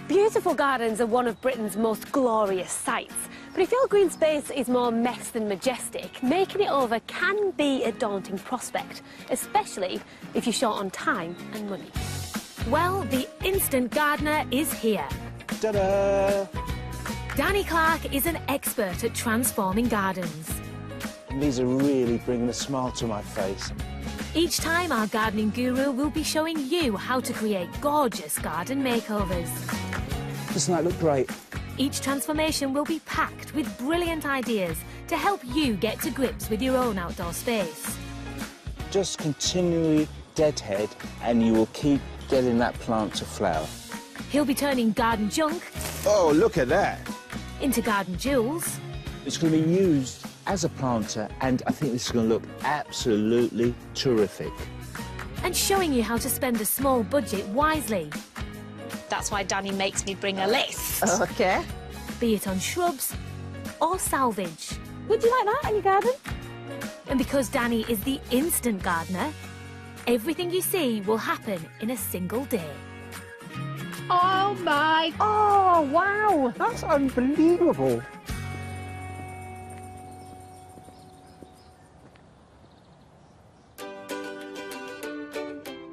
Beautiful gardens are one of Britain's most glorious sights. But if your green space is more mess than majestic, making it over can be a daunting prospect, especially if you're short on time and money. Well, the instant gardener is here. Ta-da! Danny Clarke is an expert at transforming gardens. These are really bringing a smile to my face. Each time, our gardening guru will be showing you how to create gorgeous garden makeovers. Doesn't that look great? Each transformation will be packed with brilliant ideas to help you get to grips with your own outdoor space. Just continually deadhead and you will keep getting that plant to flower. He'll be turning garden junk Oh, look at that! into garden jewels. It's going to be used as a planter and I think this is going to look absolutely terrific. And showing you how to spend a small budget wisely, That's why Danny makes me bring a list. OK. be it on shrubs or salvage. Would you like that in your garden? And because Danny is the instant gardener, everything you see will happen in a single day. Oh, my... Oh, wow. That's unbelievable.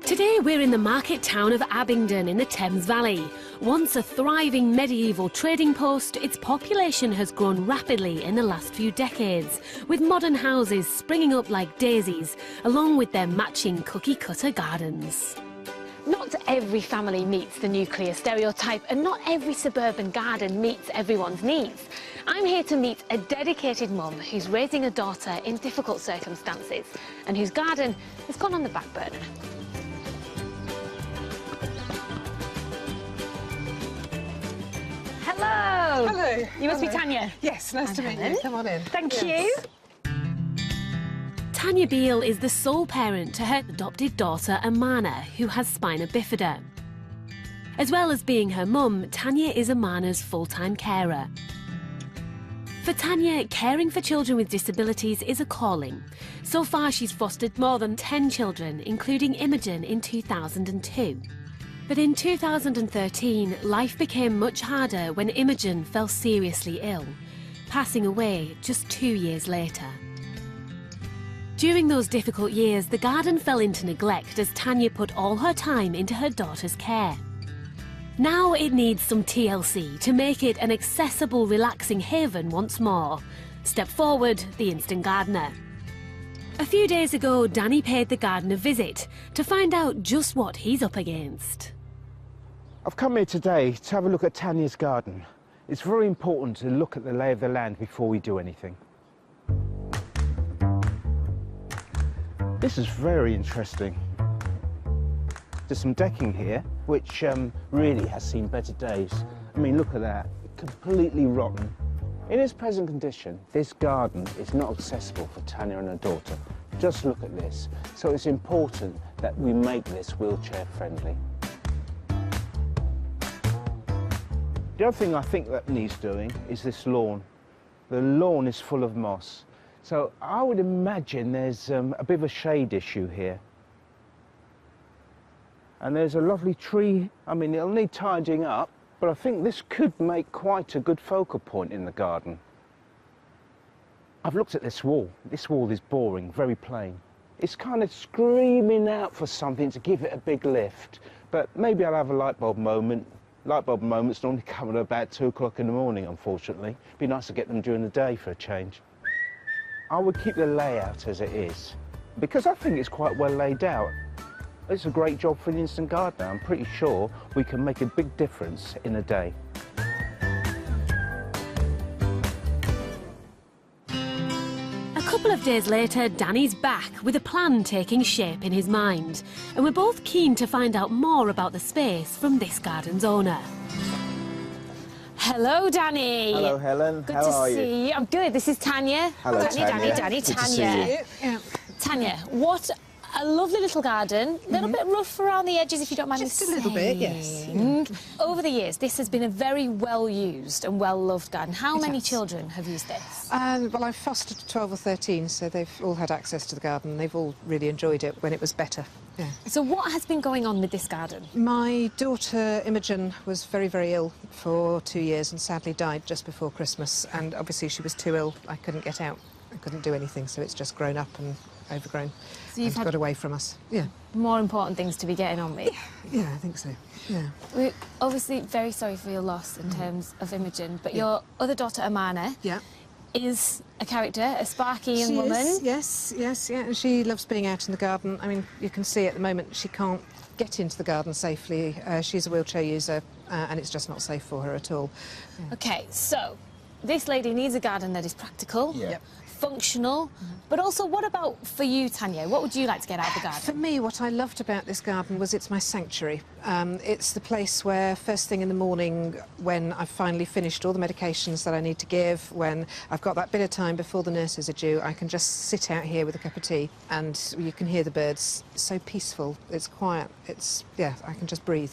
Today we're in the market town of Abingdon in the Thames Valley. Once a thriving medieval trading post, its population has grown rapidly in the last few decades, with modern houses springing up like daisies, along with their matching cookie-cutter gardens. Not every family meets the nuclear stereotype, and not every suburban garden meets everyone's needs. I'm here to meet a dedicated mum who's raising a daughter in difficult circumstances and whose garden has gone on the back burner. Hello. Hello. You must be Tania. Yes, nice to meet you. Come on in. Thank Yes. you. Tania Biel is the sole parent to her adopted daughter Amana, who has spina bifida. As well as being her mum, Tania is Amana's full-time carer. For Tania, caring for children with disabilities is a calling. So far, she's fostered more than 10 children, including Imogen in 2002. But in 2013, life became much harder when Imogen fell seriously ill, passing away just 2 years later. During those difficult years, the garden fell into neglect as Tania put all her time into her daughter's care. Now it needs some TLC to make it an accessible, relaxing haven once more. Step forward, the instant gardener. A few days ago, Danny paid the garden a visit to find out just what he's up against. I've come here today to have a look at Tania's garden. It's very important to look at the lay of the land before we do anything. This is very interesting. There's some decking here, which really has seen better days. I mean, look at that, completely rotten. In its present condition, this garden is not accessible for Tania and her daughter. Just look at this. So it's important that we make this wheelchair friendly. The other thing I think that needs doing is this lawn. The lawn is full of moss. So I would imagine there's a bit of a shade issue here. And there's a lovely tree. I mean, it'll need tidying up, but I think this could make quite a good focal point in the garden. I've looked at this wall. This wall is boring, very plain. It's kind of screaming out for something to give it a big lift, but maybe I'll have a light bulb moment. Light bulb moments normally come at about 2 o'clock in the morning, unfortunately. It'd be nice to get them during the day for a change. I would keep the layout as it is, because I think it's quite well laid out. It's a great job for an instant gardener. I'm pretty sure we can make a big difference in a day. A couple of days later, Danny's back with a plan taking shape in his mind, and we're both keen to find out more about the space from this garden's owner. Hello, Danny. Hello, Helen. Good How to are you? see you. I'm good. This is Tania. Hello, Danny, Tania. Danny, Good to see Tania. you. Yeah. Tania, what A lovely little garden, a little bit rough around the edges, if you don't mind me Just a little bit, yes. saying. Over the years, this has been a very well-used and well-loved garden. How many children have used this? Well, I've fostered 12 or 13, so they've all had access to the garden. They've all really enjoyed it when it was better. Yeah. So what has been going on with this garden? My daughter Imogen was very, very ill for 2 years and sadly died just before Christmas. And obviously she was too ill. I couldn't get out. I couldn't do anything, so it's just grown up and overgrown. So you've got away from us. Yeah. More important things to be getting on with. Yeah, I think so. Yeah. We're obviously very sorry for your loss in terms of Imogen, but your other daughter, Amana, Yeah. is a character, a sparky young She woman. is, yes, yes, yeah. And she loves being out in the garden. I mean, you can see at the moment she can't get into the garden safely. She's a wheelchair user, and it's just not safe for her at all. Yeah. OK, so this lady needs a garden that is practical, Yep. functional, but also what about for you, Tanya? What would you like to get out of the garden? For me, what I loved about this garden was it's my sanctuary. It's the place where first thing in the morning, when I've finally finished all the medications that I need to give, when I've got that bit of time before the nurses are due, I can just sit out here with a cup of tea and you can hear the birds. It's so peaceful, it's quiet, yeah, I can just breathe.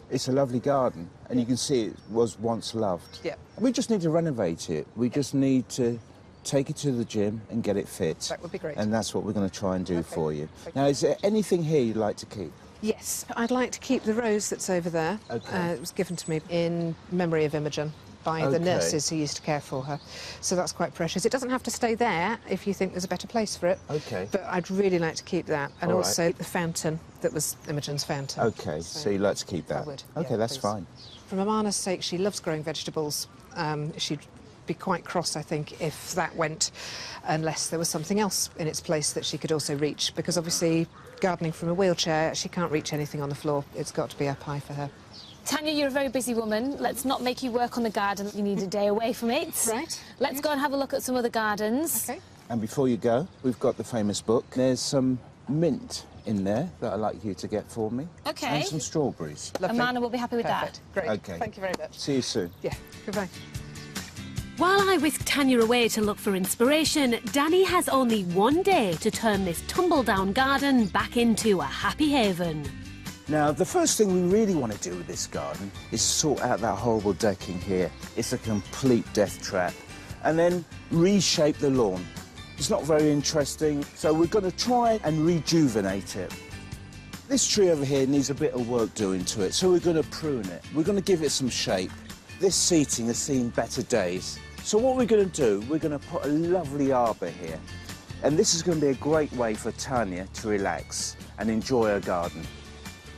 It's a lovely garden, and you can see it was once loved. Yeah. We just need to renovate it. We just need to take it to the gym and get it fit. That would be great. And that's what we're going to try and do for you. Thank Now, is there anything here you'd like to keep? Yes, I'd like to keep the rose that's over there. Okay. It was given to me in memory of Imogen by the nurses who used to care for her. So that's quite precious. It doesn't have to stay there if you think there's a better place for it. Okay. But I'd really like to keep that. And All right. also the fountain that was Imogen's fountain. Okay, so you'd like to keep that? I would. Okay, yeah, that's please. fine. For Amana's sake, she loves growing vegetables. She'd be quite cross, I think, if that went, unless there was something else in its place that she could also reach, because obviously gardening from a wheelchair, she can't reach anything on the floor. It's got to be up high for her. Tanya, you're a very busy woman. Let's not make you work on the garden. You need a day away from it. Right. Let's go and have a look at some other gardens. Okay. And before you go, we've got the famous book. There's some mint in there that I'd like you to get for me. OK. And some strawberries. Lovely. Amanda will be happy with Perfect. Great. Okay. Thank you very much. See you soon. Yeah. Goodbye. While I whisk Tanya away to look for inspiration, Danny has only one day to turn this tumble-down garden back into a happy haven. Now, the first thing we really want to do with this garden is sort out that horrible decking here. It's a complete death trap. And then reshape the lawn. It's not very interesting, so we're going to try and rejuvenate it. This tree over here needs a bit of work doing to it, so we're going to prune it. We're going to give it some shape. This seating has seen better days. So what we're going to do, we're going to put a lovely arbour here. And this is going to be a great way for Tanya to relax and enjoy her garden.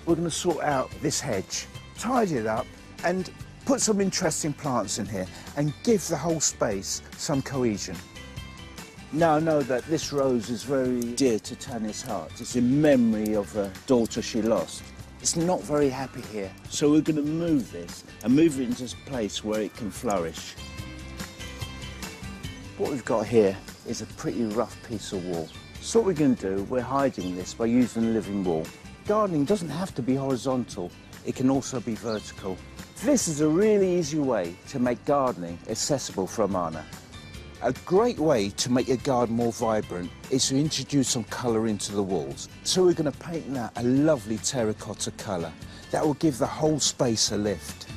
We're going to sort out this hedge, tidy it up, and put some interesting plants in here and give the whole space some cohesion. Now I know that this rose is very dear to Tanya's heart. It's in memory of a daughter she lost. It's not very happy here, so we're going to move this and move it into a place where it can flourish. What we've got here is a pretty rough piece of wall. So what we're going to do, we're hiding this by using a living wall. Gardening doesn't have to be horizontal, it can also be vertical. This is a really easy way to make gardening accessible for Amana. A great way to make your garden more vibrant is to introduce some colour into the walls. So we're going to paint that a lovely terracotta colour. That will give the whole space a lift.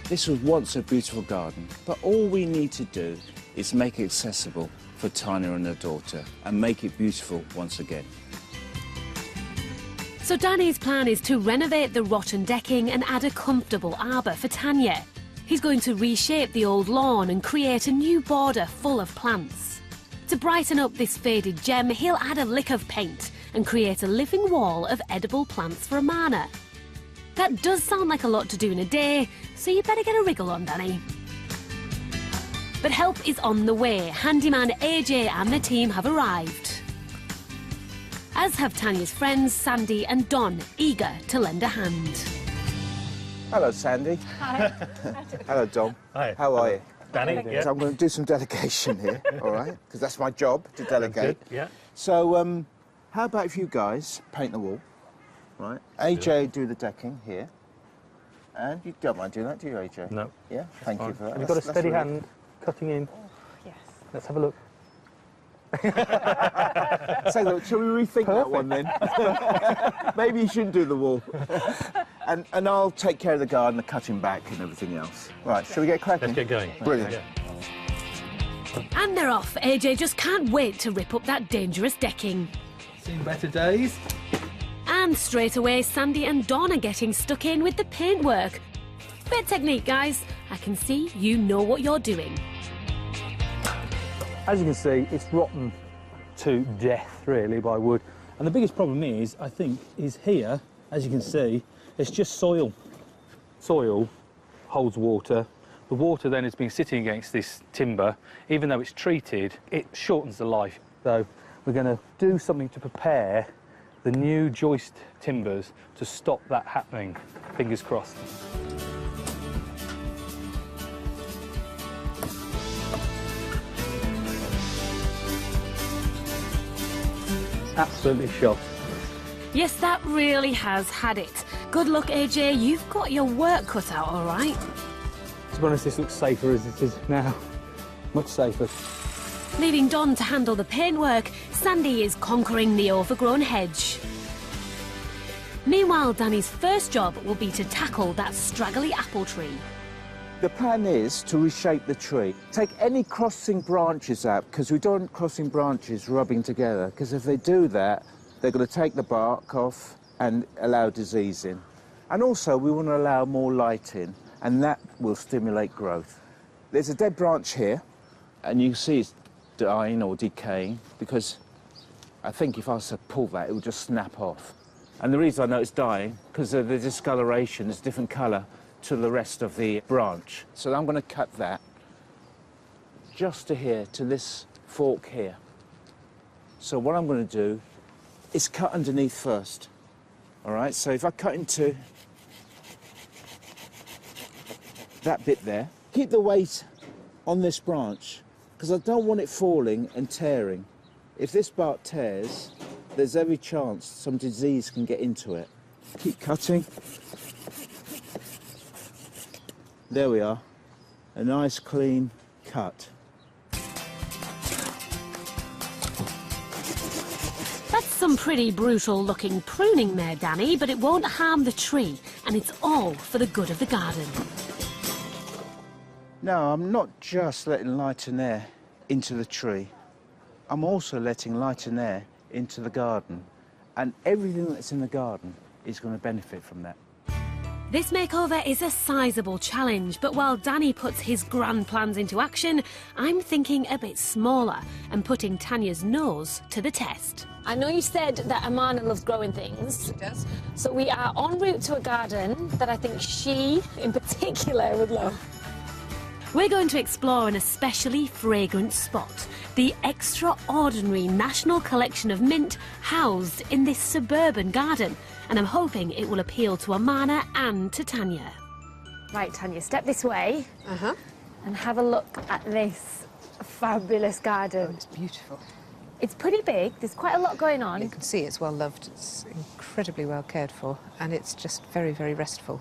This was once a beautiful garden, but all we need to do is make it accessible for Tanya and her daughter and make it beautiful once again. So Danny's plan is to renovate the rotten decking and add a comfortable arbour for Tanya. He's going to reshape the old lawn and create a new border full of plants. To brighten up this faded gem, he'll add a lick of paint and create a living wall of edible plants for Amana. That does sound like a lot to do in a day, so you better get a wriggle on, Danny. But help is on the way. Handyman AJ and the team have arrived. As have Tanya's friends Sandy and Don, eager to lend a hand. Hello, Sandy. Hi. Hello, Dom. Hi. How are you? Danny, yeah. So I'm going to do some delegation here, all right? Because that's my job, to delegate. Good, yeah. So, how about if you guys paint the wall, right? AJ do the decking here. And you don't mind doing that, do you, AJ? No. Yeah? Thank you Fine. for that. Have you got a That's steady really hand cutting in? Yes. Let's have a look. So, look, shall we rethink that one then? Maybe you shouldn't do the wall. And I'll take care of the garden, the cutting back and everything else. Right, shall we get cracking? Let's get going. Brilliant. Yeah. And they're off. AJ just can't wait to rip up that dangerous decking. Seen better days. And straight away, Sandy and Dawn are getting stuck in with the paintwork. Bit of technique, guys. I can see you know what you're doing. As you can see, it's rotten to death, really, by wood. And the biggest problem is, I think, is here, as you can see, it's just soil. Soil holds water. The water then has been sitting against this timber. Even though it's treated, it shortens the life. So we're going to do something to prepare the new joist timbers to stop that happening. Fingers crossed. Absolutely shot. Yes, that really has had it. Good luck, AJ. You've got your work cut out, all right? To be honest, this looks safer as it is now. Much safer. Leaving Dawn to handle the paintwork, Sandy is conquering the overgrown hedge. Meanwhile, Danny's first job will be to tackle that straggly apple tree. The plan is to reshape the tree. Take any crossing branches out, because we don't want crossing branches rubbing together, because if they do that, they're going to take the bark off and allow disease in. And also, we want to allow more light in, and that will stimulate growth. There's a dead branch here, and you can see it's dying or decaying, because I think if I was to pull that, it would just snap off. And the reason I know it's dying, because of the discoloration, it's a different colour to the rest of the branch. So I'm going to cut that just to here, to this fork here. So what I'm going to do is cut underneath first. All right, so if I cut into that bit there, keep the weight on this branch, because I don't want it falling and tearing. If this bark tears, there's every chance some disease can get into it. Keep cutting. There we are, a nice clean cut. That's some pretty brutal looking pruning there, Danny, but it won't harm the tree, and it's all for the good of the garden. Now, I'm not just letting light and air into the tree, I'm also letting light and air into the garden, and everything that's in the garden is going to benefit from that. This makeover is a sizable challenge, but while Danny puts his grand plans into action, I'm thinking a bit smaller and putting Tanya's nose to the test. I know you said that Amana loves growing things. She does. So we are en route to a garden that I think she, in particular, would love. We're going to explore an especially fragrant spot, the extraordinary National Collection of Mint housed in this suburban garden, and I'm hoping it will appeal to Amana and to Tanya. Right, Tanya, step this way and have a look at this fabulous garden. Oh, it's beautiful. It's pretty big, there's quite a lot going on. You can see it's well loved, it's incredibly well cared for, and it's just very, very restful.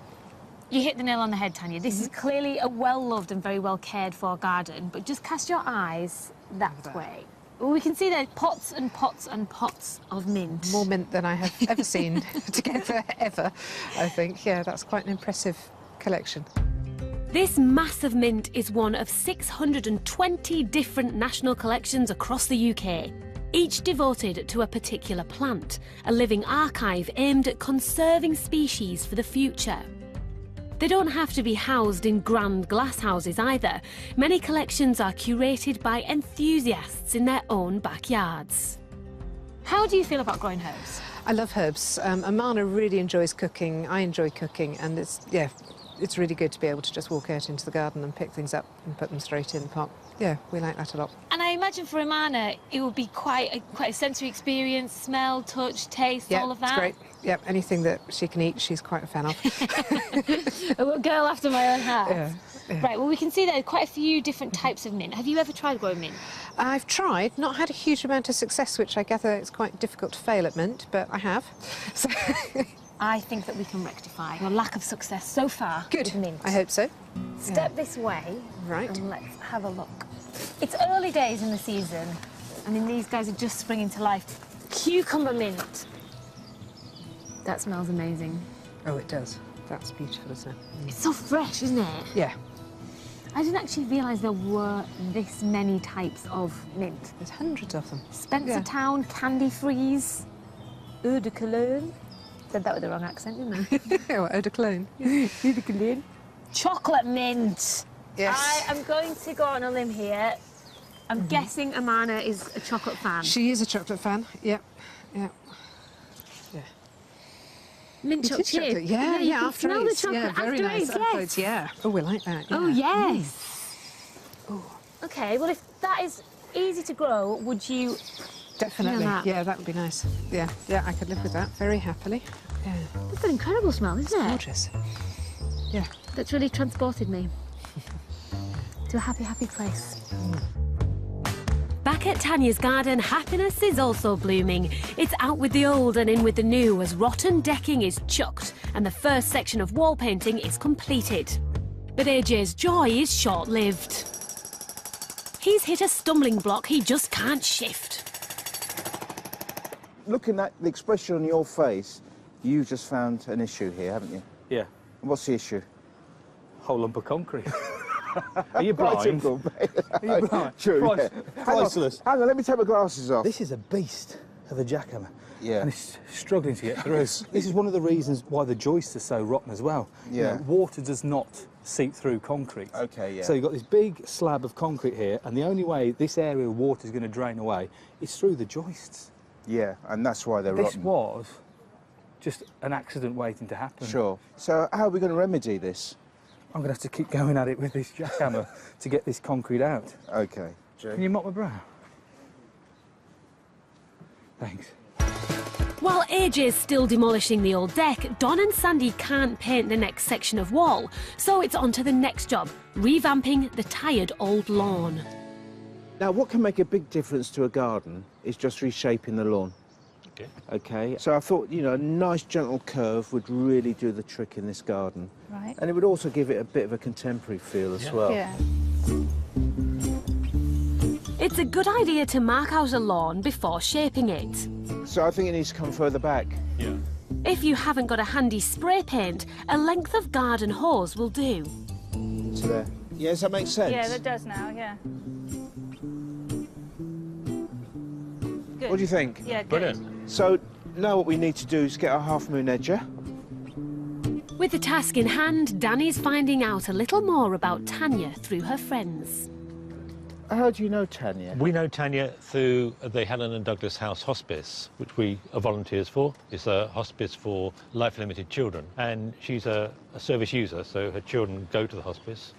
You hit the nail on the head, Tanya. This is clearly a well-loved and very well-cared-for garden, but just cast your eyes that way. Well, we can see there pots and pots and pots of mint. More mint than I have ever seen together, ever, I think. Yeah, that's quite an impressive collection. This massive mint is one of 620 different national collections across the UK, each devoted to a particular plant, a living archive aimed at conserving species for the future. They don't have to be housed in grand glass houses either. Many collections are curated by enthusiasts in their own backyards. How do you feel about growing herbs? I love herbs. Amana really enjoys cooking. I enjoy cooking, and it's really good to be able to just walk out into the garden and pick things up and put them straight in the pot. Yeah, we like that a lot. And I imagine for Amana, it would be quite a sensory experience, smell, touch, taste, all of that. It's great. Yep, anything that she can eat, she's quite a fan of. A girl after my own heart. Yeah. Right, well, we can see there are quite a few different types of mint. Have you ever tried growing mint? I've tried, not had a huge amount of success, which I gather it's quite difficult to fail at mint, but I have. So I think that we can rectify your lack of success so far with mint. I hope so. Step this way, Right. and let's have a look. It's early days in the season, I mean, these guys are just springing to life. Cucumber mint. That smells amazing. Oh, it does. That's beautiful, isn't it? It's so fresh, isn't it? Yeah. I didn't actually realise there were this many types of mint. There's hundreds of them. Spencertown, Candy Freeze, Eau de Cologne. Said that with the wrong accent, didn't I? What, eau de cologne? Eau de Cologne. Chocolate mint. Yes. I am going to go on a limb here. I'm guessing Amana is a chocolate fan. She is a chocolate fan. Yeah. Yeah. Mint It chocolate is chocolate. chip. Yeah, you can after smell eight. the chocolate Yeah, very after nice. eight, After yes. eight, yeah. Oh, we like that. Yeah. Oh, yes. OK, well, if that is easy to grow, would you... Definitely. that? Yeah, that would be nice. Yeah, yeah, I could live with that very happily. Yeah. That's an incredible smell, isn't it? Gorgeous. Yeah. That's really transported me to a happy, happy place. Back at Tania's garden, happiness is also blooming. It's out with the old and in with the new as rotten decking is chucked and the first section of wall painting is completed. But AJ's joy is short-lived. He's hit a stumbling block he just can't shift. Looking at the expression on your face, you just found an issue here, haven't you? Yeah, What's the issue? whole lump of concrete. Are you blind? Quite simple. Are you blind? True, yeah. Priceless. Hang on, let me take my glasses off. This is a beast of a jackhammer. Yeah. And it's struggling to get through. This is one of the reasons why the joists are so rotten as well. You Yeah. know, water does not seep through concrete. OK, yeah. So you've got this big slab of concrete here, and the only way this area of water is going to drain away is through the joists. Yeah, and that's why they're This rotten. was just an accident waiting to happen. Sure. So how are we going to remedy this? I'm going to have to keep going at it with this jackhammer to get this concrete out. OK. Can you mop my brow? Thanks. While AJ's still demolishing the old deck, Don and Sandy can't paint the next section of wall, so it's on to the next job, revamping the tired old lawn. Now, what can make a big difference to a garden is just reshaping the lawn. Okay. OK, so I thought, you know, a nice gentle curve would really do the trick in this garden. Right. And it would also give it a bit of a contemporary feel as well. Yeah. It's a good idea to mark out a lawn before shaping it. So I think it needs to come further back. Yeah. If you haven't got a handy spray paint, a length of garden hose will do. So there. Yeah, does that make sense? Yeah, that does now, yeah. Good. What do you think? Yeah, good. Brilliant. So now what we need to do is get our half-moon edger. With the task in hand, Danny's finding out a little more about Tania through her friends. How do you know Tania? We know Tania through the Helen and Douglas House Hospice, which we are volunteers for. It's a hospice for life-limited children, and she's a service user, so her children go to the hospice.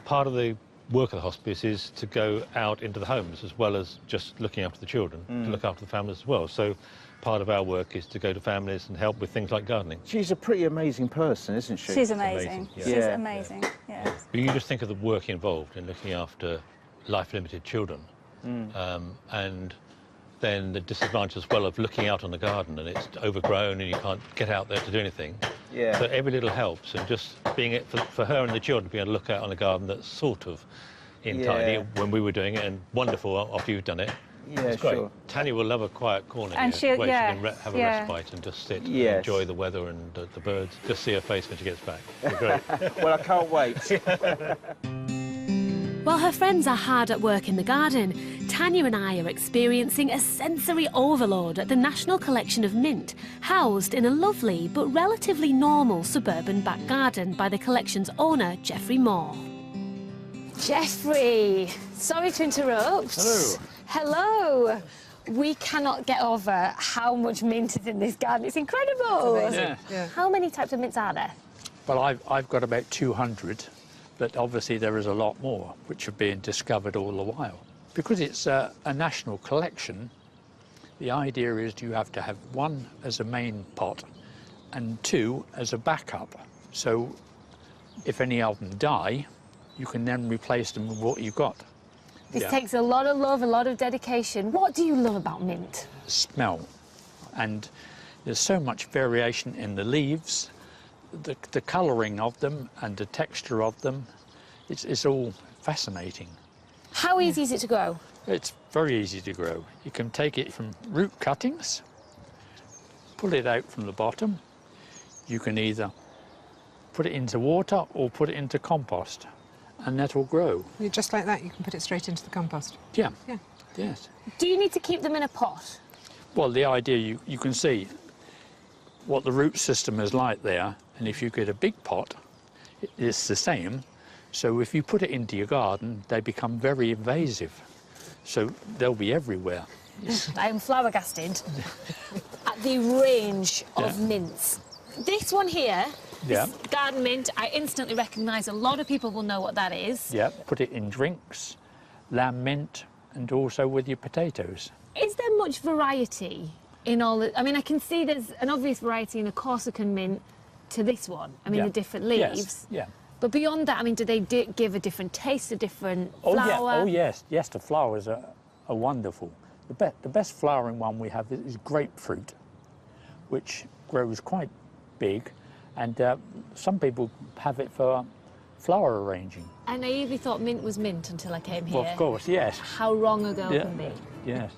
Part of the work of the hospice is to go out into the homes, as well as just looking after the children, to look after the families as well. So part of our work is to go to families and help with things like gardening. She's a pretty amazing person, isn't she? She's amazing. Yeah. She's Yeah. amazing, yes. But you just think of the work involved in looking after life-limited children, and then the disadvantage as well of looking out on the garden and it's overgrown and you can't get out there to do anything. Yeah. So every little helps, and just being it for her and the children to be able to look out on a garden that's sort of in tidy Yeah. when we were doing it, and wonderful after you've done it. Yeah, It's great. sure. Tania will love a quiet corner And here, she'll- where yeah, she can have a yeah. respite and just sit and Yes. enjoy the weather and the birds. Just see her face when she gets back. It'll be great. Well, I can't wait. While her friends are hard at work in the garden, Tania and I are experiencing a sensory overload at the National Collection of Mint, housed in a lovely but relatively normal suburban back garden by the collection's owner, Geoffrey Moore. Jeffrey, sorry to interrupt. Hello. Hello. We cannot get over how much mint is in this garden. It's incredible. Amazing. Yeah. Yeah. How many types of mints are there? Well, I've got about 200, but obviously there is a lot more which are being discovered all the while. Because it's a national collection, the idea is you have to have one as a main pot and two as a backup. So if any of them die, you can then replace them with what you've got. This Yeah. takes a lot of love, a lot of dedication. What do you love about mint? Smell. And there's so much variation in the leaves, the colouring of them and the texture of them. It's all fascinating. How easy is it to grow? It's very easy to grow. You can take it from root cuttings, pull it out from the bottom. You can either put it into water or put it into compost, and that will grow. Just like that, you can put it straight into the compost. Yeah. Yeah. Yes. Do you need to keep them in a pot? Well, the idea, you can see what the root system is like there, and if you get a big pot, it's the same. So if you put it into your garden, they become very invasive. So they'll be everywhere. I am flabbergasted at the range of mints. This one here, this garden mint, I instantly recognise. A lot of people will know what that is. Yeah, put it in drinks, lamb mint, and also with your potatoes. Is there much variety in all the... I mean, I can see there's an obvious variety in a Corsican mint to this one. I mean, the different leaves. Yes, yeah. But beyond that, I mean, do they give a different taste, a different flower? Oh, yes. Yes, the flowers are wonderful. The best flowering one we have is grapefruit, which grows quite big, and some people have it for flower arranging. I naively thought mint was mint until I came here. Well, of course, yes. How wrong ago can be. Yes.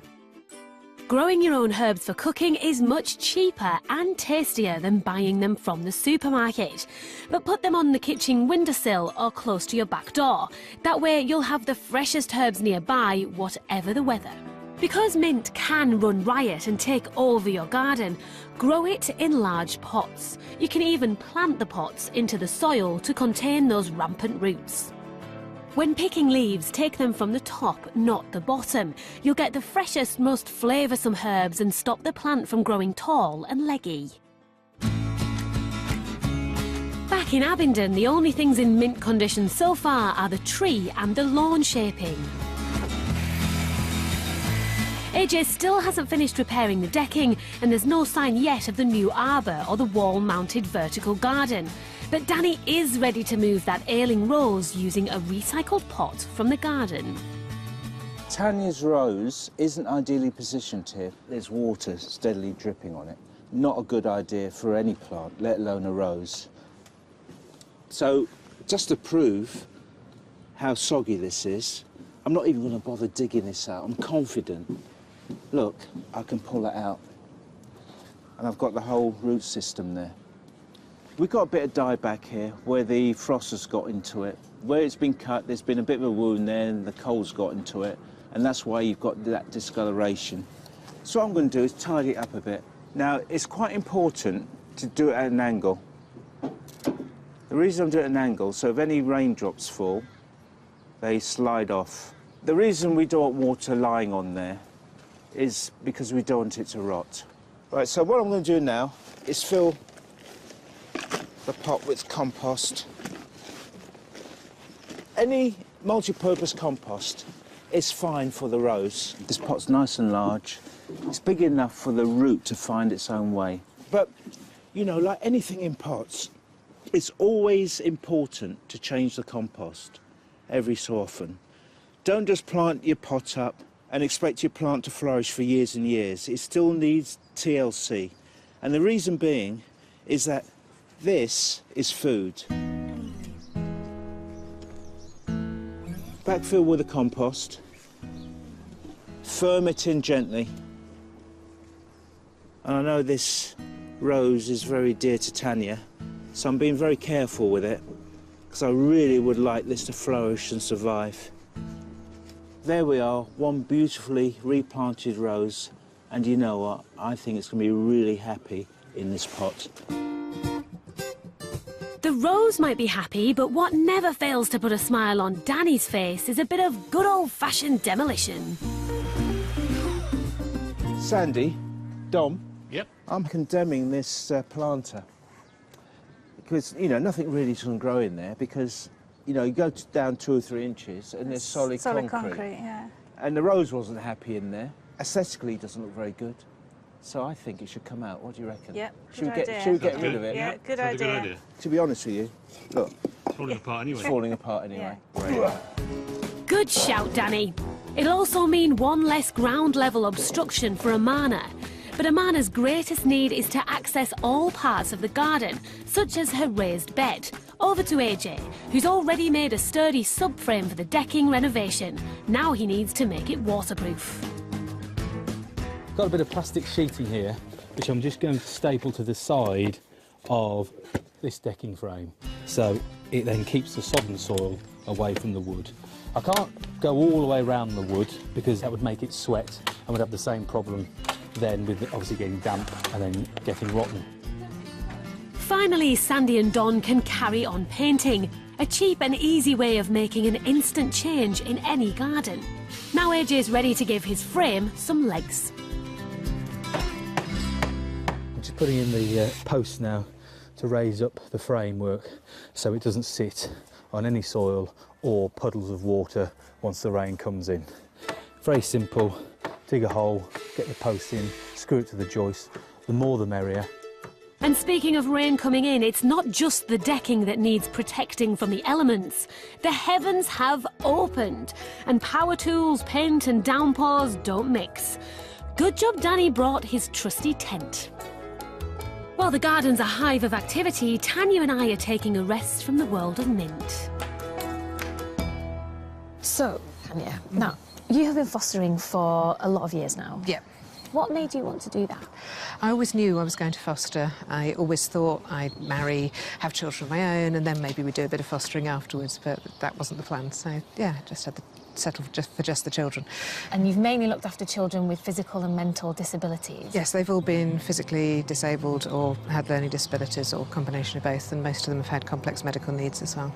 Growing your own herbs for cooking is much cheaper and tastier than buying them from the supermarket. But put them on the kitchen windowsill or close to your back door. That way you'll have the freshest herbs nearby, whatever the weather. Because mint can run riot and take over your garden, grow it in large pots. You can even plant the pots into the soil to contain those rampant roots. When picking leaves, take them from the top, not the bottom. You'll get the freshest, most flavoursome herbs and stop the plant from growing tall and leggy. Back in Abingdon, the only things in mint condition so far are the tree and the lawn shaping. AJ still hasn't finished repairing the decking, and there's no sign yet of the new arbour or the wall-mounted vertical garden. But Danny is ready to move that ailing rose using a recycled pot from the garden. Tania's rose isn't ideally positioned here. There's water steadily dripping on it. Not a good idea for any plant, let alone a rose. So, just to prove how soggy this is, I'm not even going to bother digging this out. I'm confident. Look, I can pull it out. And I've got the whole root system there. We've got a bit of dye back here where the frost has got into it. Where it's been cut, there's been a bit of a wound there and the coal's got into it, and that's why you've got that discoloration. So what I'm going to do is tidy it up a bit. Now, it's quite important to do it at an angle. The reason I'm doing it at an angle, so if any raindrops fall, they slide off. The reason we don't want water lying on there is because we don't want it to rot. Right, so what I'm going to do now is fill the pot with compost. Any multi-purpose compost is fine for the rose. This pot's nice and large. It's big enough for the root to find its own way. But, you know, like anything in pots, it's always important to change the compost every so often. Don't just plant your pot up and expect your plant to flourish for years and years. It still needs TLC. And the reason being is that this is food. Backfill with the compost. Firm it in gently. And I know this rose is very dear to Tania, so I'm being very careful with it, because I really would like this to flourish and survive. There we are, one beautifully replanted rose, and you know what? I think it's going to be really happy in this pot. The rose might be happy, but what never fails to put a smile on Danny's face is a bit of good old-fashioned demolition. Sandy, Dom, Yep. I'm condemning this planter. Because, you know, nothing really can grow in there because, you know, you go down 2 or 3 inches and there's solid concrete. Yeah. And the rose wasn't happy in there. Aesthetically, it doesn't look very good. So I think it should come out. What do you reckon? Yep, Should we good idea. get rid of it? Yeah, good Sounds a idea. good idea. To be honest with you, look, Falling apart anyway. it's falling apart anyway. Good shout, Danny. It'll also mean one less ground level obstruction for Amana. But Amana's greatest need is to access all parts of the garden, such as her raised bed, Over to AJ, who's already made a sturdy subframe for the decking renovation. Now he needs to make it waterproof. Got a bit of plastic sheeting here, which I'm just going to staple to the side of this decking frame. So it then keeps the sodden soil away from the wood. I can't go all the way around the wood because that would make it sweat and would have the same problem then with obviously getting damp and then getting rotten. Finally, Sandy and Don can carry on painting. A cheap and easy way of making an instant change in any garden. Now AJ's ready to give his frame some legs. I'm just putting in the posts now to raise up the framework so it doesn't sit on any soil or puddles of water once the rain comes in. Very simple. Dig a hole, get the post in, screw it to the joist. The more the merrier. And speaking of rain coming in, it's not just the decking that needs protecting from the elements. The heavens have opened, and power tools, paint and downpours don't mix. Good job Danny brought his trusty tent. While the garden's a hive of activity, Tania and I are taking a rest from the world of mint. So, Tania, now, you have been fostering for a lot of years now. Yeah. What made you want to do that? I always knew I was going to foster. I always thought I'd marry, have children of my own, and then maybe we'd do a bit of fostering afterwards, but that wasn't the plan. So, yeah, just had to settle for just the children. And you've mainly looked after children with physical and mental disabilities? Yes, they've all been physically disabled or had learning disabilities or a combination of both, and most of them have had complex medical needs as well.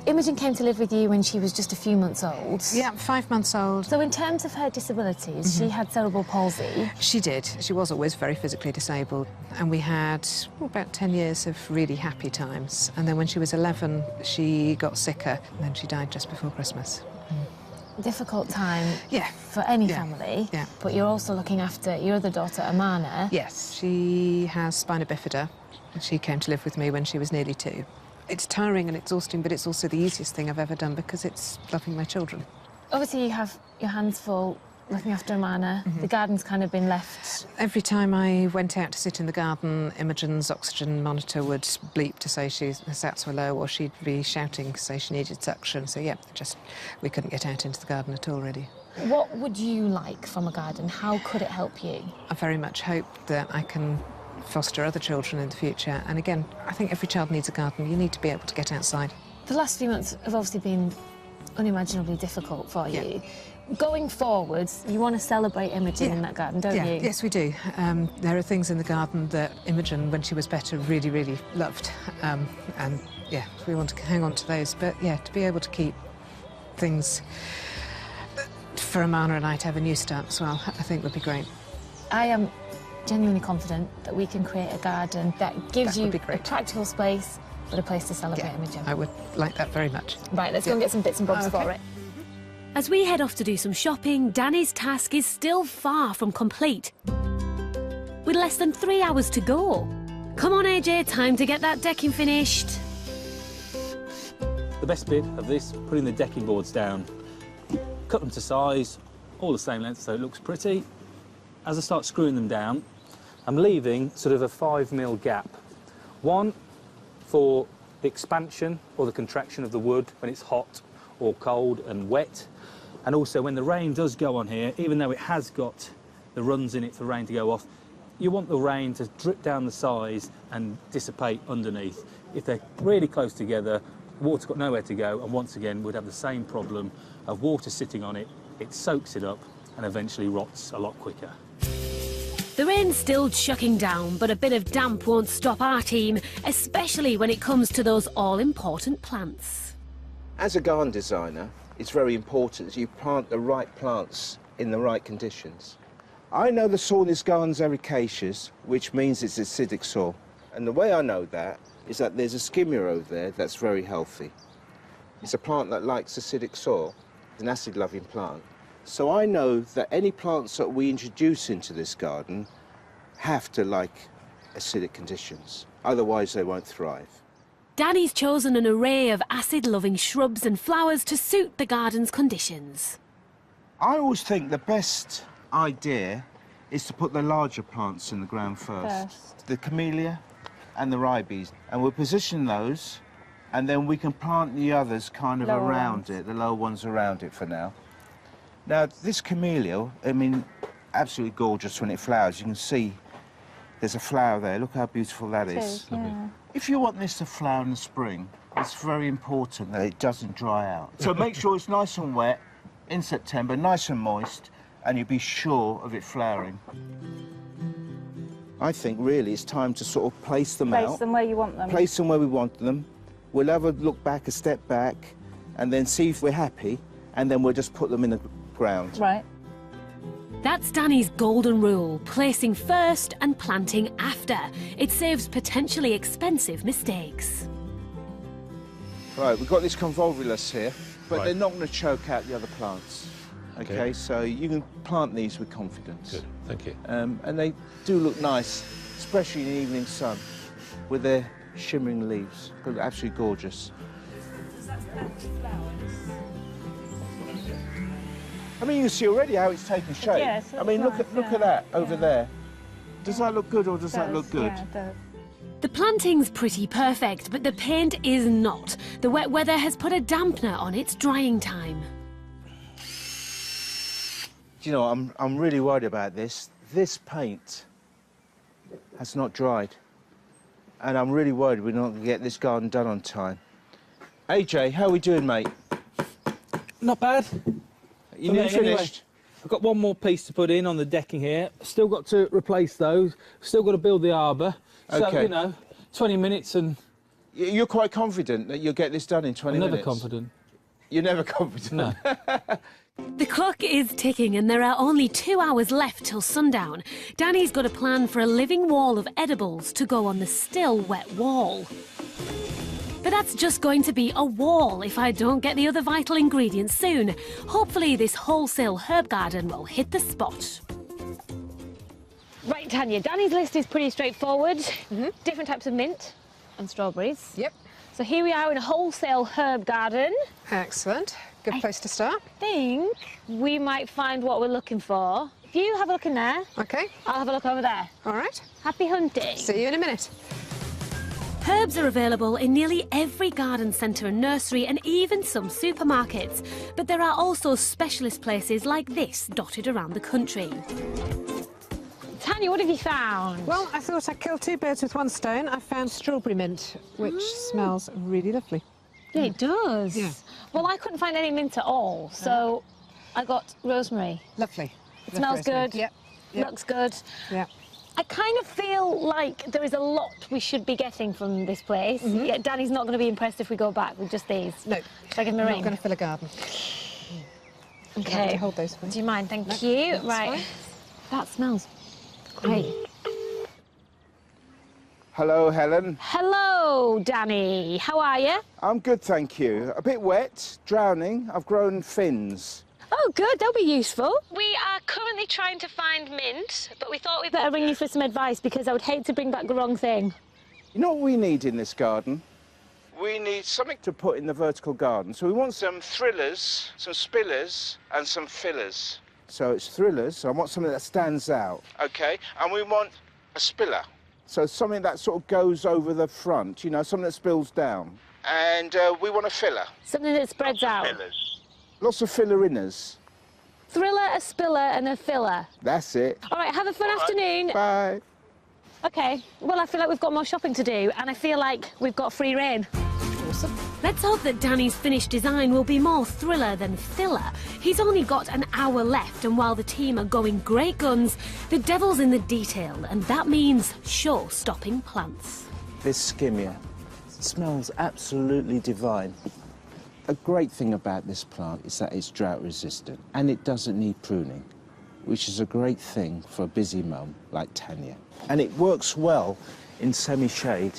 Imogen came to live with you when she was just a few months old. Yeah, 5 months old. So in terms of her disabilities, she had cerebral palsy. She did. She was always very physically disabled. And we had about 10 years of really happy times. And then when she was 11, she got sicker, and then she died just before Christmas. Difficult time Yeah. for any family. Yeah. But you're also looking after your other daughter, Amana. Yes. She has spina bifida, and she came to live with me when she was nearly 2. It's tiring and exhausting, but it's also the easiest thing I've ever done because it's loving my children. Obviously, you have your hands full looking after Amana. The garden's kind of been left. Every time I went out to sit in the garden, Imogen's oxygen monitor would bleep to say her sats were low, or she'd be shouting to say she needed suction. So, yeah, we couldn't get out into the garden at all, really. What would you like from a garden? How could it help you? I very much hope that I can foster other children in the future. And again, I think every child needs a garden. You need to be able to get outside. The last few months have obviously been unimaginably difficult for you. Going forwards, you want to celebrate Imogen in that garden, don't you? Yes, we do. There are things in the garden that Imogen, when she was better, really, really loved. And, yeah, we want to hang on to those. But, yeah, to be able to keep things for Amana and I to have a new start as well, I think would be great. I am genuinely confident that we can create a garden that gives you a practical space, but a place to celebrate Imogen. I would like that very much. Right, let's go and get some bits and bobs for it. As we head off to do some shopping, Danny's task is still far from complete. With less than 3 hours to go. Come on, AJ, time to get that decking finished. The best bit of this, putting the decking boards down. Cut them to size, all the same length so it looks pretty. As I start screwing them down, I'm leaving sort of a 5mm gap. One for the expansion or the contraction of the wood when it's hot or cold and wet. And also when the rain does go on here, even though it has got the runs in it for rain to go off, you want the rain to drip down the sides and dissipate underneath. If they're really close together, water's got nowhere to go, and once again we'd have the same problem of water sitting on it, it soaks it up and eventually rots a lot quicker. The rain's still chucking down, but a bit of damp won't stop our team, especially when it comes to those all-important plants. As a garden designer, it's very important that you plant the right plants in the right conditions. I know the soil in this garden's ericaceous, which means it's acidic soil. And the way I know that is that there's a skimmer over there that's very healthy. It's a plant that likes acidic soil. It's an acid-loving plant. So I know that any plants that we introduce into this garden have to like acidic conditions. Otherwise, they won't thrive. Danny's chosen an array of acid-loving shrubs and flowers to suit the garden's conditions. I always think the best idea is to put the larger plants in the ground first. The camellia and the ribes. And we'll position those And then we can plant the others kind of Lower around ones. it, the lower ones around it for now. Now, this camellia, I mean, absolutely gorgeous when it flowers. You can see there's a flower there. Look how beautiful that is. Yeah. If you want this to flower in the spring, it's very important that it doesn't dry out. So make sure it's nice and wet in September, nice and moist, and you'll be sure of it flowering. I think really it's time to sort of place them out. Place them where you want them. Place them where we want them. We'll have a look back, a step back, and then see if we're happy, and then we'll just put them in the ground. Right. That's Danny's golden rule, placing first and planting after. It saves potentially expensive mistakes. Right, we've got this convolvulus here, but Right. they're not going to choke out the other plants. Okay, so you can plant these with confidence. Good, thank you. And they do look nice, especially in the evening sun, with their shimmering leaves. They look absolutely gorgeous. I mean, you can see already how it's taken shape. Yes, I mean, that's look nice, at that over there. Does that look good or does that Does, look good? Yeah, it does. The planting's pretty perfect, but the paint is not. The wet weather has put a dampener on its drying time. Do you know, I'm really worried about this. This paint has not dried. And I'm really worried we're not going to get this garden done on time. AJ, how are we doing, mate? Not bad. You For nearly me, anyway. finished? I've got one more piece to put in on the decking here. Still got to replace those. Still got to build the arbour. So, Okay. you know, 20 minutes and You're quite confident that you'll get this done in 20 I'm never minutes? confident. You're never confident? No. The clock is ticking and there are only 2 hours left till sundown. Danny's got a plan for a living wall of edibles to go on the still wet wall. But that's just going to be a wall if I don't get the other vital ingredients soon. Hopefully this wholesale herb garden will hit the spot. Right, Tanya, Danny's list is pretty straightforward. Different types of mint and strawberries. Yep. So here we are in a wholesale herb garden. Excellent. Good place to start. I think we might find what we're looking for. If you have a look in there, Okay. I'll have a look over there. All right. Happy hunting. See you in a minute. Herbs are available in nearly every garden centre and nursery and even some supermarkets. But there are also specialist places like this dotted around the country. Tanya, what have you found? Well, I thought I'd kill two birds with one stone. I found strawberry mint, which smells really lovely. Yeah, it does. Yeah. Well, I couldn't find any mint at all, so I got rosemary. Lovely. It smells good. Yep. Yep. Looks good. Yep. I kind of feel like there is a lot we should be getting from this place. Yeah, Danny's not going to be impressed if we go back with just these. No. Should I give him a I'm ring? not going to fill a garden. I'll have Okay. to hold those for Do you. you mind? Thank No, you. that's Right. fine. That smells great. Hello, Helen. Hello, Danny. How are you? I'm good, thank you. A bit wet, drowning. I've grown fins. Oh, good. They'll be useful. We are currently trying to find mint, but we thought we'd better ring you for some advice because I would hate to bring back the wrong thing. You know what we need in this garden? We need something to put in the vertical garden. So we want some thrillers, some spillers, and some fillers. So it's thrillers, so I want something that stands out. Okay, and we want a spiller. So something that sort of goes over the front, you know, something that spills down. And we want a filler. Something that spreads out. Lots of filler inners. Thriller, a spiller, and a filler. That's it. All right, have a fun afternoon. Bye. OK, well, I feel like we've got more shopping to do, and I feel like we've got free rein. Awesome. Let's hope that Danny's finished design will be more thriller than filler. He's only got an hour left, and while the team are going great guns, the devil's in the detail, and that means show-stopping plants. This skimia smells absolutely divine. A great thing about this plant is that it's drought resistant and it doesn't need pruning, which is a great thing for a busy mum like Tanya. And it works well in semi-shade,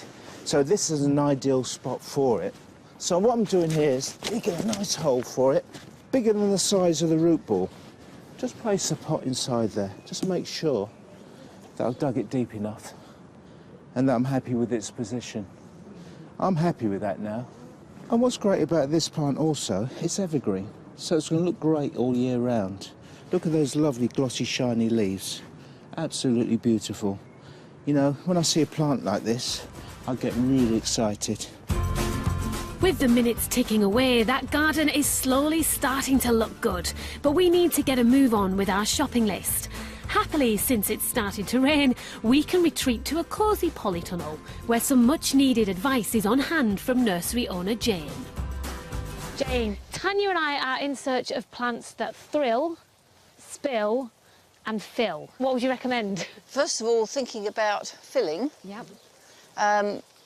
so this is an ideal spot for it. So what I'm doing here is digging a nice hole for it, bigger than the size of the root ball. Just place the pot inside there. Just make sure that I've dug it deep enough and that I'm happy with its position. I'm happy with that now. And what's great about this plant also, it's evergreen, so it's going to look great all year round. Look at those lovely glossy shiny leaves. Absolutely beautiful. You know, when I see a plant like this, I get really excited. With the minutes ticking away, that garden is slowly starting to look good, but we need to get a move on with our shopping list. Happily, since it's started to rain, we can retreat to a cosy polytunnel, where some much-needed advice is on hand from nursery owner Jane. Jane, Tanya and I are in search of plants that thrill, spill and fill. What would you recommend? First of all, thinking about filling. Yep.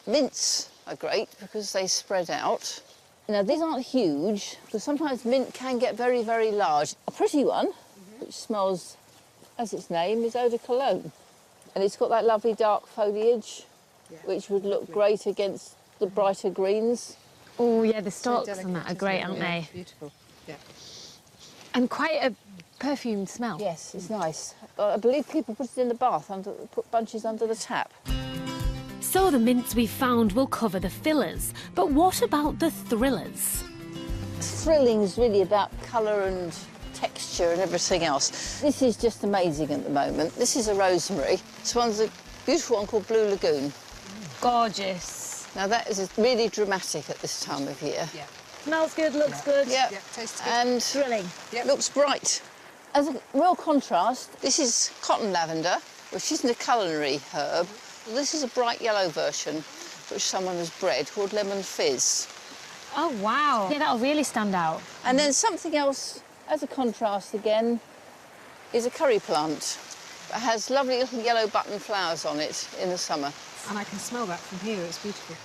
Mints are great because they spread out. Now, these aren't huge, because sometimes mint can get very, very large. A pretty one, which smells, as its name, is eau de cologne. And it's got that lovely dark foliage, which would look great against the brighter greens. Oh, yeah, the stalks and that are great, aren't they? Beautiful, yeah. And quite a perfumed smell. Yes, it's nice. I believe people put it in the bath, put bunches under the tap. So the mints we've found will cover the fillers, but what about the thrillers? Thrilling is really about colour and texture and everything else. This is just amazing at the moment. This is a rosemary. This one's a beautiful one called Blue Lagoon. Gorgeous. Now that is really dramatic at this time of year. Yeah. Smells good, looks good. Yeah, tastes good. and Thrilling. looks bright. As a real contrast, this is cotton lavender, which isn't a culinary herb. This is a bright yellow version, which someone has bred, called lemon fizz. Oh, wow. Yeah, that'll really stand out. And then something else, as a contrast again, is a curry plant. It has lovely little yellow button flowers on it in the summer. And I can smell that from here, it's beautiful.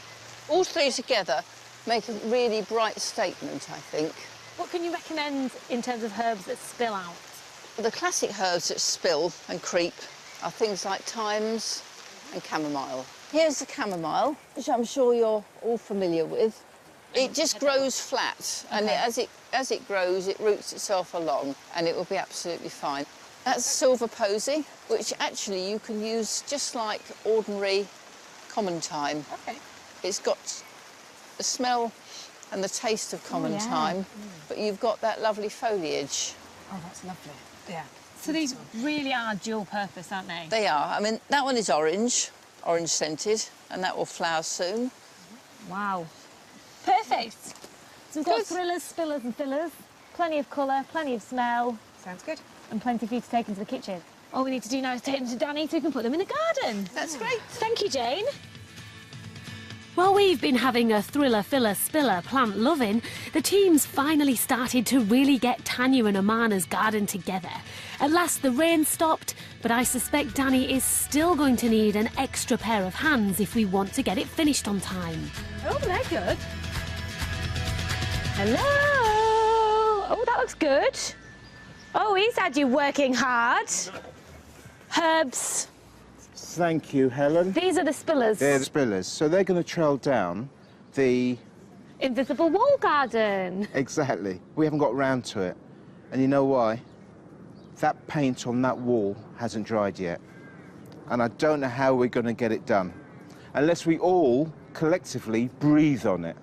All three together make a really bright statement, I think. What can you recommend in terms of herbs that spill out? The classic herbs that spill and creep are things like thymes and chamomile. Here's the chamomile, which I'm sure you're all familiar with. It just grows flat, and as it grows, it roots itself along, and it will be absolutely fine. That's silver posy, which actually you can use just like ordinary common thyme. Okay. It's got the smell and the taste of common thyme, but you've got that lovely foliage. Oh, that's lovely. Yeah. So these really are dual purpose, aren't they? They are. I mean, that one is orange scented, and that will flower soon. Wow. Perfect. So we've got thrillers, spillers and fillers. Plenty of colour, plenty of smell. Sounds good. And plenty for you to take into the kitchen. All we need to do now is take them to Danny so we can put them in the garden. That's great. Thank you, Jane. While we've been having a thriller, filler, spiller plant loving, the team's finally started to really get Tanya and Amana's garden together. At last the rain stopped, but I suspect Danny is still going to need an extra pair of hands if we want to get it finished on time. Oh, they're good. Hello. Oh, that looks good. Oh, he's had you working hard. Herbs. Thank you, Helen. These are the spillers. They're the spillers. So they're going to trail down the... Invisible wall garden. Exactly. We haven't got round to it. And you know why? That paint on that wall hasn't dried yet. And I don't know how we're going to get it done. Unless we all collectively breathe on it.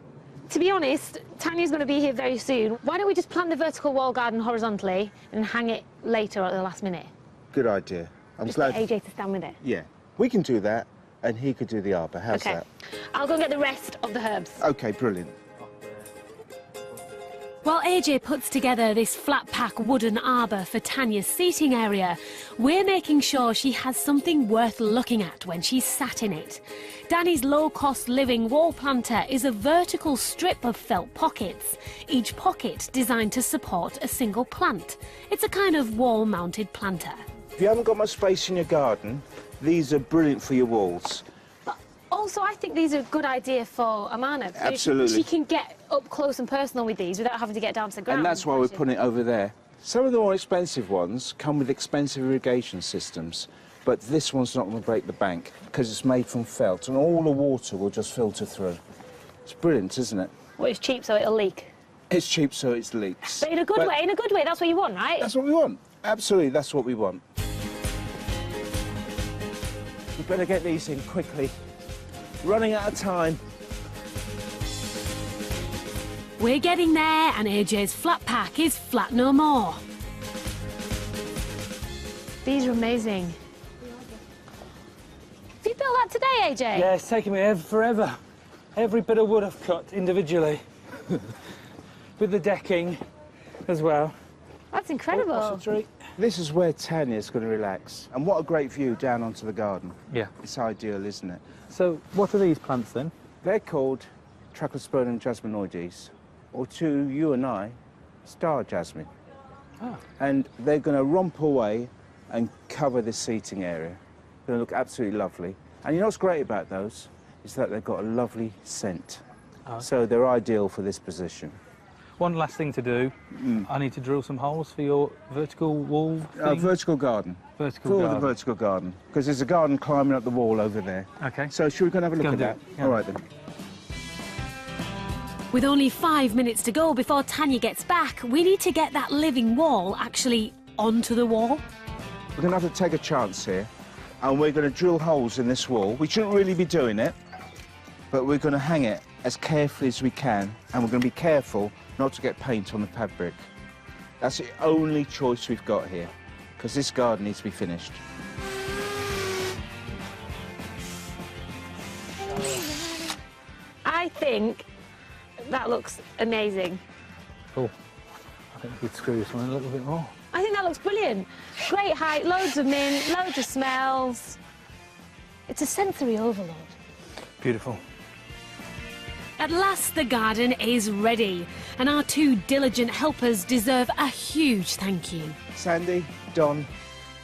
To be honest, Tanya's going to be here very soon. Why don't we just plant the vertical wall garden horizontally and hang it later at the last minute? Good idea. I'm Just glad... get AJ to stand with it. Yeah. We can do that, and he could do the arbour. How's Okay. that? I'll go and get the rest of the herbs. OK, brilliant. While AJ puts together this flat-pack wooden arbour for Tanya's seating area, we're making sure she has something worth looking at when she's sat in it. Danny's low-cost living wall planter is a vertical strip of felt pockets, each pocket designed to support a single plant. It's a kind of wall-mounted planter. If you haven't got much space in your garden, these are brilliant for your walls. But also, I think these are a good idea for Amana. So Absolutely. She can get up close and personal with these without having to get down to the ground. And that's why we're putting it over there. Some of the more expensive ones come with expensive irrigation systems, but this one's not going to break the bank because it's made from felt and all the water will just filter through. It's brilliant, isn't it? Well, it's cheap, so it'll leak. It's cheap, so it leaks. But in a good way, in a good way, that's what you want, right? That's what we want. Absolutely, that's what we want. We better get these in quickly. Running out of time. We're getting there, and AJ's flat pack is flat no more. These are amazing. Have you built that today, AJ? Yeah, it's taken me forever. Every bit of wood I've cut individually. With the decking as well. That's incredible. What's the tree? This is where Tania's going to relax. And what a great view down onto the garden. Yeah. It's ideal, isn't it? So, what are these plants then? They're called Trachospermum jasminoides, or to you and I, star jasmine. Ah. And they're going to romp away and cover this seating area. They're going to look absolutely lovely. And you know what's great about those? Is that they've got a lovely scent. Ah. So they're ideal for this position. One last thing to do. I need to drill some holes for your vertical wall thing. Vertical garden. Vertical For garden. the vertical garden. Because there's a garden climbing up the wall over there. Okay. So should we go and have a look Go at and that? do it, yeah. All right then. With only 5 minutes to go before Tania gets back, we need to get that living wall actually onto the wall. We're going to have to take a chance here, and we're going to drill holes in this wall. We shouldn't really be doing it, but we're going to hang it as carefully as we can, and we're going to be careful not to get paint on the fabric. That's the only choice we've got here, because this garden needs to be finished. I think that looks amazing. Oh, I think we could screw this one a little bit more. I think that looks brilliant. Great height, loads of mint, loads of smells. It's a sensory overload. Beautiful. At last, the garden is ready, and our two diligent helpers deserve a huge thank you. Sandy, Don,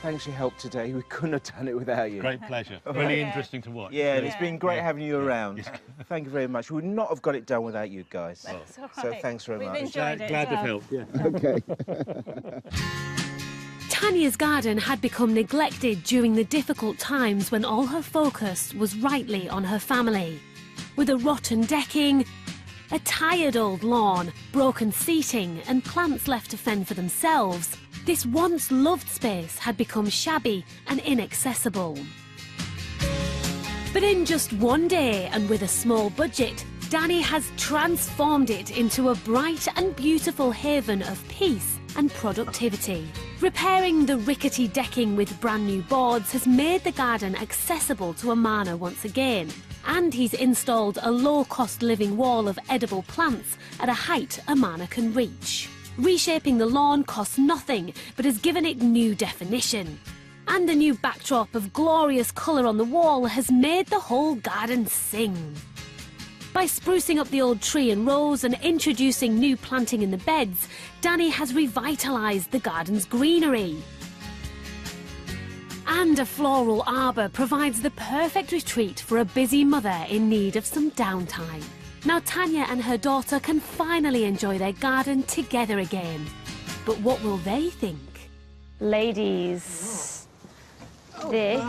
thanks for your help today. We couldn't have done it without you. Great pleasure. Really interesting to watch. Yeah, and Really. it's been great having you around. Thank you very much. We would not have got it done without you guys. That's all So right. thanks very We've much. enjoyed it Glad as to well. help. Yeah. Okay. Tania's garden had become neglected during the difficult times when all her focus was rightly on her family. With a rotten decking, a tired old lawn, broken seating and plants left to fend for themselves, this once loved space had become shabby and inaccessible. But in just one day and with a small budget, Danny has transformed it into a bright and beautiful haven of peace and productivity. Repairing the rickety decking with brand new boards has made the garden accessible to Amana once again, and he's installed a low-cost living wall of edible plants at a height Amana can reach. Reshaping the lawn costs nothing, but has given it new definition. And a new backdrop of glorious colour on the wall has made the whole garden sing. By sprucing up the old tree and rows and introducing new planting in the beds, Danny has revitalised the garden's greenery. And a floral arbour provides the perfect retreat for a busy mother in need of some downtime. Now Tania and her daughter can finally enjoy their garden together again. But what will they think? Ladies, this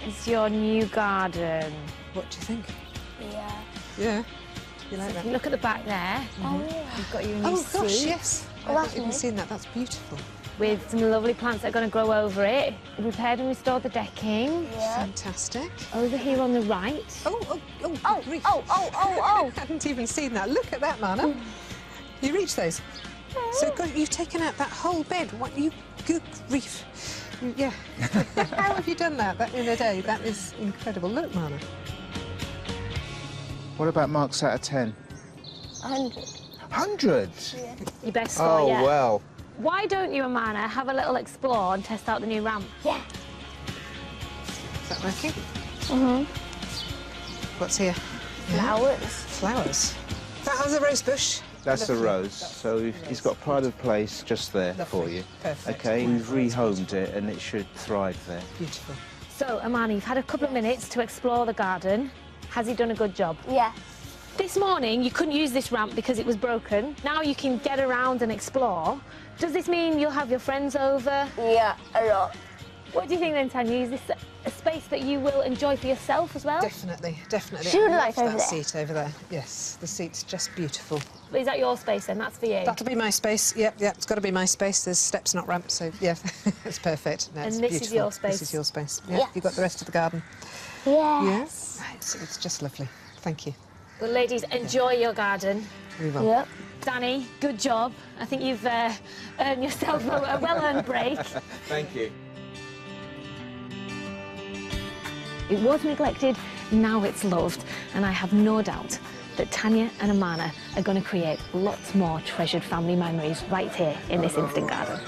is your new garden. What do you think? Yeah. Yeah. You like If that? you look at the back there, Oh, yeah. you've got your new Oh gosh, seat yes. Oh, I've that's not even nice. seen that. That's beautiful. with some lovely plants that are going to grow over it. Repaired and restored the decking. Yeah. Fantastic. Over here on the right. Oh, Oh, grief. oh, oh, oh, oh. I hadn't even seen that. Look at that, Mana. You reached those. So God, you've taken out that whole bed. What you good grief. Yeah. How have you done that in a day? That is incredible. Look, Mana. What about marks out of 10? 100. 100? Your best score Oh, yet. well. Why don't you, Amana, have a little explore and test out the new ramp? Yeah. Is that working? Mm-hmm. What's here? Flowers. Flowers. That was a rose bush. That's the Lovely. rose. So he's got pride of place just there for Lovely. you. Perfect. Okay, we've rehomed it and it should thrive there. Beautiful. So, Amana, you've had a couple of minutes to explore the garden. Has he done a good job? Yeah. This morning, you couldn't use this ramp because it was broken. Now you can get around and explore. Does this mean you'll have your friends over? Yeah, a lot. What do you think then, Tania? Is this a space that you will enjoy for yourself as well? Definitely, definitely. She would I like love over that there. seat over there. Yes, the seat's just beautiful. Is that your space then? That's for you? That'll be my space. Yep, it's got to be my space. There's steps, not ramps, so yeah, it's perfect. No, And it's this is beautiful. your space? This is your space. Yeah, Yes. you've got the rest of the garden. Yes. It's just lovely. Thank you. Well, ladies, enjoy your garden. We will. Yep. Danny, good job. I think you've earned yourself a well-earned break. Thank you. It was neglected, now it's loved, and I have no doubt that Tania and Amana are going to create lots more treasured family memories right here in this instant garden.